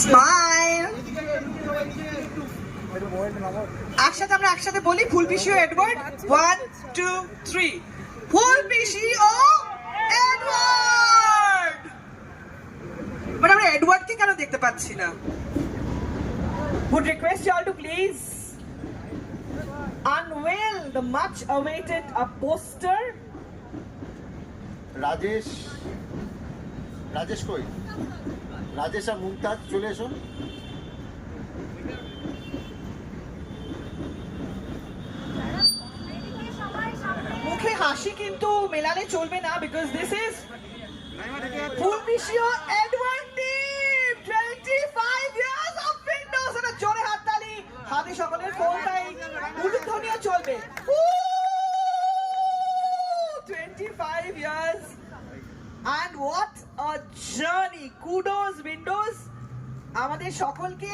Smile. একসাথে বলি ফুলপিসি ও এডওয়ার্ড। 1 2 3 ফুলপিসি ও এডওয়ার্ড। মানে আমরা এডওয়ার্ডকে কেন দেখতে পাচ্ছি না? Would request you all to please unveil the much awaited poster. Rajesh কই? রাজেশ আর মুমতাজ চলে এসো। মুখে হাসি কিন্তু মেলালে চলবে না, because this is ফুলপিসি ও Edward team 25 years of Windows। এটা জোরে হাততালি, হাতে সকলের ফোনটাই উলুধ্বনিও চলবে। 25 years and what a journey. Kudos Windows আমাদের সকলকে।